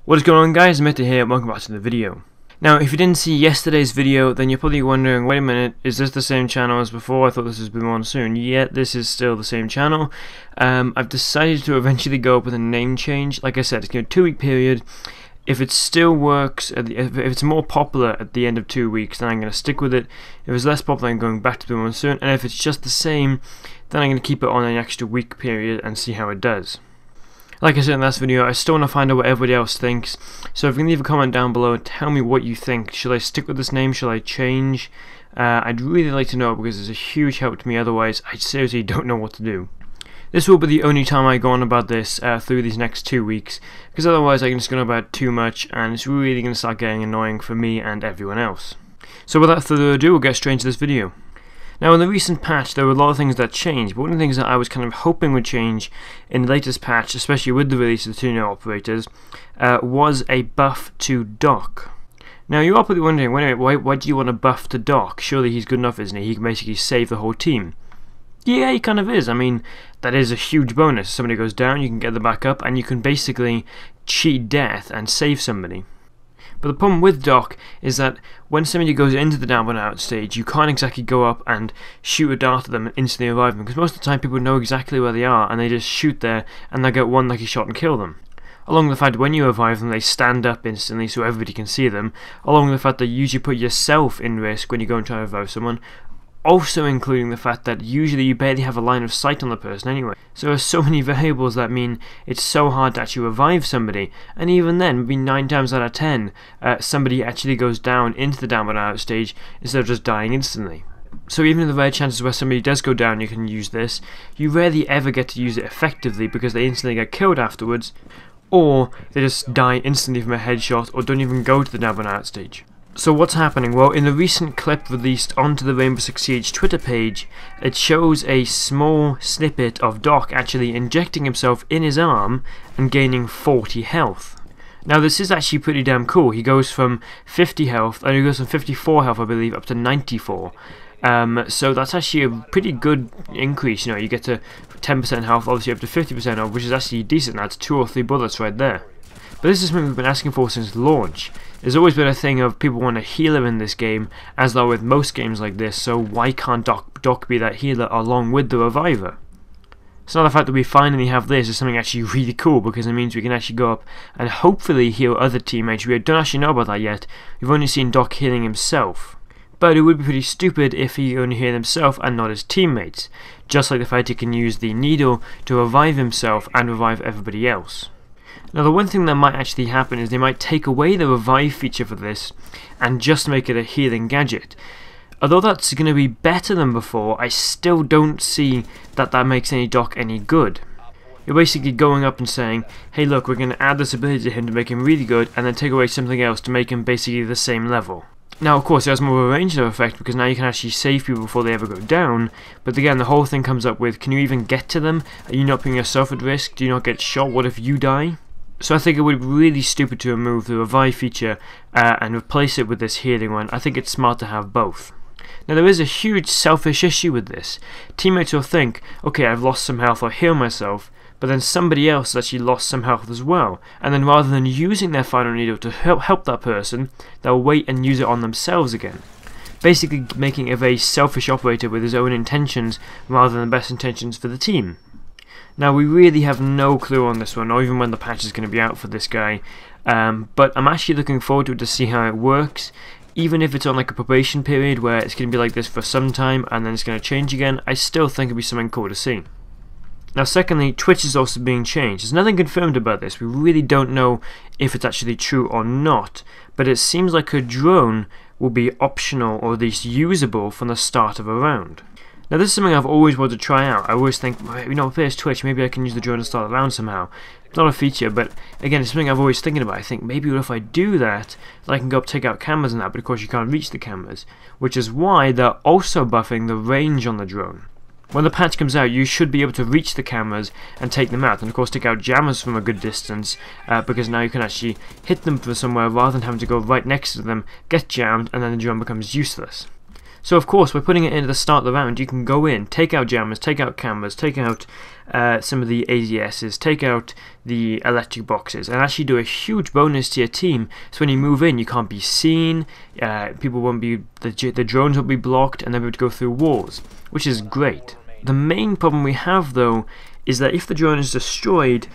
What is going on, guys? Meta here, welcome back to the video. Now, if you didn't see yesterday's video, then you're probably wondering, wait a minute, is this the same channel as before? I thought this was Blue Monsoon. Yeah, this is still the same channel. I've decided to eventually go up with a name change. Like I said, it's going to be a 2-week period. If it still works, if it's more popular at the end of 2 weeks, then I'm going to stick with it. If it's less popular, I'm going back to Blue Monsoon. And if it's just the same, then I'm going to keep it on an extra week period and see how it does. Like I said in the last video, I still want to find out what everybody else thinks, so if you can leave a comment down below and tell me what you think. Should I stick with this name? Should I change? I'd really like to know, because it's a huge help to me, otherwise I seriously don't know what to do. This will be the only time I go on about this through these next 2 weeks, because otherwise I can just go on about too much and it's really going to start getting annoying for me and everyone else. So without further ado, we'll get straight into this video. Now, in the recent patch, there were a lot of things that changed, but one of the things that I was kind of hoping would change in the latest patch, especially with the release of the 2 new operators, was a buff to Doc. Now, you are probably wondering, wait a minute, why do you want a buff to Doc? Surely he's good enough, isn't he? He can basically save the whole team. Yeah, he kind of is. I mean, that is a huge bonus. If somebody goes down, you can get them back up, and you can basically cheat death and save somebody. But the problem with Doc is that when somebody goes into the down and out stage, you can't exactly go up and shoot a dart at them and instantly revive them, because most of the time people know exactly where they are and they just shoot there and they get one lucky shot and kill them. Along with the fact when you revive them, they stand up instantly so everybody can see them, along with the fact that you usually put yourself in risk when you go and try to revive someone, also including the fact that usually you barely have a line of sight on the person anyway. So there are so many variables that mean it's so hard to actually revive somebody, and even then, maybe 9 times out of 10, somebody actually goes down into the down but out stage instead of just dying instantly. So even in the rare chances where somebody does go down, you can use this, you rarely ever get to use it effectively because they instantly get killed afterwards, or they just die instantly from a headshot or don't even go to the down but out stage. So what's happening? Well, in the recent clip released onto the Rainbow Six Siege Twitter page, it shows a small snippet of Doc actually injecting himself in his arm and gaining 40 health. Now this is actually pretty damn cool. He goes from 50 health, and he goes from 54 health I believe up to 94. So that's actually a pretty good increase. You know, you get to 10% health, obviously up to 50% health, which is actually decent. That's 2 or 3 bullets right there. But this is something we've been asking for since launch. There's always been a thing of people want a healer in this game, as though with most games like this, so why can't Doc be that healer along with the reviver? So now the fact that we finally have this is something actually really cool, because it means we can actually go up and hopefully heal other teammates. We don't actually know about that yet. We've only seen Doc healing himself. But it would be pretty stupid if he only healed himself and not his teammates, just like the fact he can use the needle to revive himself and revive everybody else. Now the one thing that might actually happen is they might take away the revive feature for this and just make it a healing gadget. Although that's going to be better than before, I still don't see that that makes any Doc any good. You're basically going up and saying, hey look, we're going to add this ability to him to make him really good, and then take away something else to make him basically the same level. Now of course it has more of a range of effect, because now you can actually save people before they ever go down, but again the whole thing comes up with, can you even get to them? Are you not putting yourself at risk? Do you not get shot? What if you die? So I think it would be really stupid to remove the revive feature and replace it with this healing one. I think it's smart to have both. Now there is a huge selfish issue with this. Teammates will think, okay, I've lost some health, I'll heal myself, but then somebody else has actually lost some health as well, and then rather than using their final needle to help that person, they'll wait and use it on themselves again. Basically making a very selfish operator with his own intentions rather than the best intentions for the team. Now we really have no clue on this one, or even when the patch is going to be out for this guy, but I'm actually looking forward to it to see how it works. Even if it's on like a probation period where it's going to be like this for some time and then it's going to change again, I still think it'll be something cool to see. Now secondly, Twitch is also being changed. There's nothing confirmed about this. We really don't know if it's actually true or not, but it seems like a drone will be optional or at least usable from the start of a round. Now this is something I've always wanted to try out. I always think, you know, if there's Twitch, maybe I can use the drone to start the round somehow. It's not a feature, but again, it's something I've always thinking about. I think maybe if I do that, then I can go up take out cameras and that, but of course you can't reach the cameras, which is why they're also buffing the range on the drone. When the patch comes out, you should be able to reach the cameras and take them out, and of course take out jammers from a good distance, because now you can actually hit them from somewhere rather than having to go right next to them, get jammed, and then the drone becomes useless. So of course, by putting it in at the start of the round, you can go in, take out jammers, take out cameras, take out some of the ADSs, take out the electric boxes, and actually do a huge bonus to your team. So when you move in, you can't be seen, people won't be, the drones won't be blocked, and they'll be able to go through walls, which is great. The main problem we have though is that if the drone is destroyed,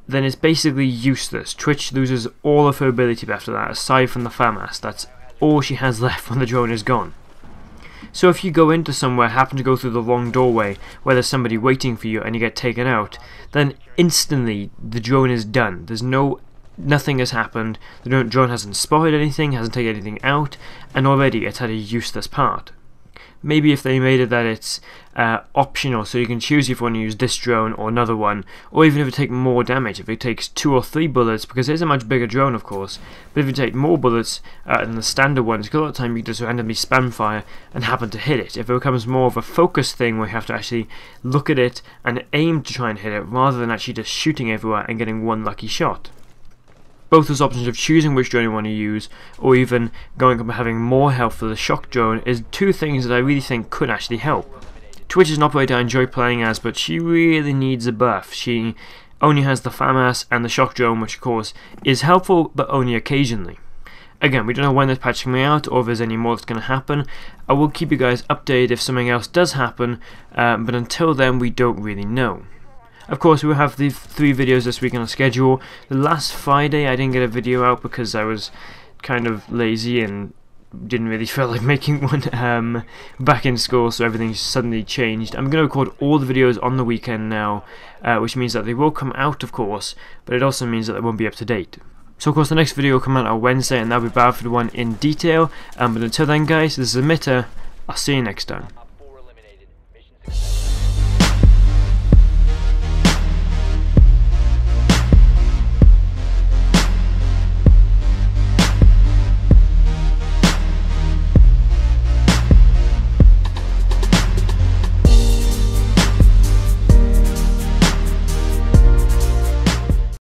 then it's basically useless. Twitch loses all of her ability after that, aside from the FAMAS. That's all she has left when the drone is gone. So if you go into somewhere, happen to go through the wrong doorway where there's somebody waiting for you and you get taken out, then instantly the drone is done. Nothing has happened, the drone hasn't spotted anything, hasn't taken anything out, and already it's had a useless part. Maybe if they made it that it's optional, so you can choose if you want to use this drone or another one, or even if it takes more damage, if it takes 2 or 3 bullets, because it is a much bigger drone of course, but if you take more bullets than the standard ones, because a lot of the time you can just randomly spam fire and happen to hit it. If it becomes more of a focus thing where you have to actually look at it and aim to try and hit it, rather than actually just shooting everywhere and getting one lucky shot. Both those options of choosing which drone you want to use, or even going up and having more health for the shock drone, is 2 things that I really think could actually help. Twitch is an operator I enjoy playing as, but she really needs a buff. She only has the FAMAS and the shock drone, which of course is helpful, but only occasionally. Again, we don't know when this patch is coming out, or if there's any more that's going to happen. I will keep you guys updated if something else does happen, but until then we don't really know. Of course, we will have the 3 videos this week on the schedule. The last Friday I didn't get a video out because I was kind of lazy and didn't really feel like making one back in school, so everything suddenly changed. I'm going to record all the videos on the weekend now, which means that they will come out of course, but it also means that they won't be up to date. So of course the next video will come out on Wednesday, and that'll be Battlefield 1 in detail, but until then guys, this is Emitter. I'll see you next time.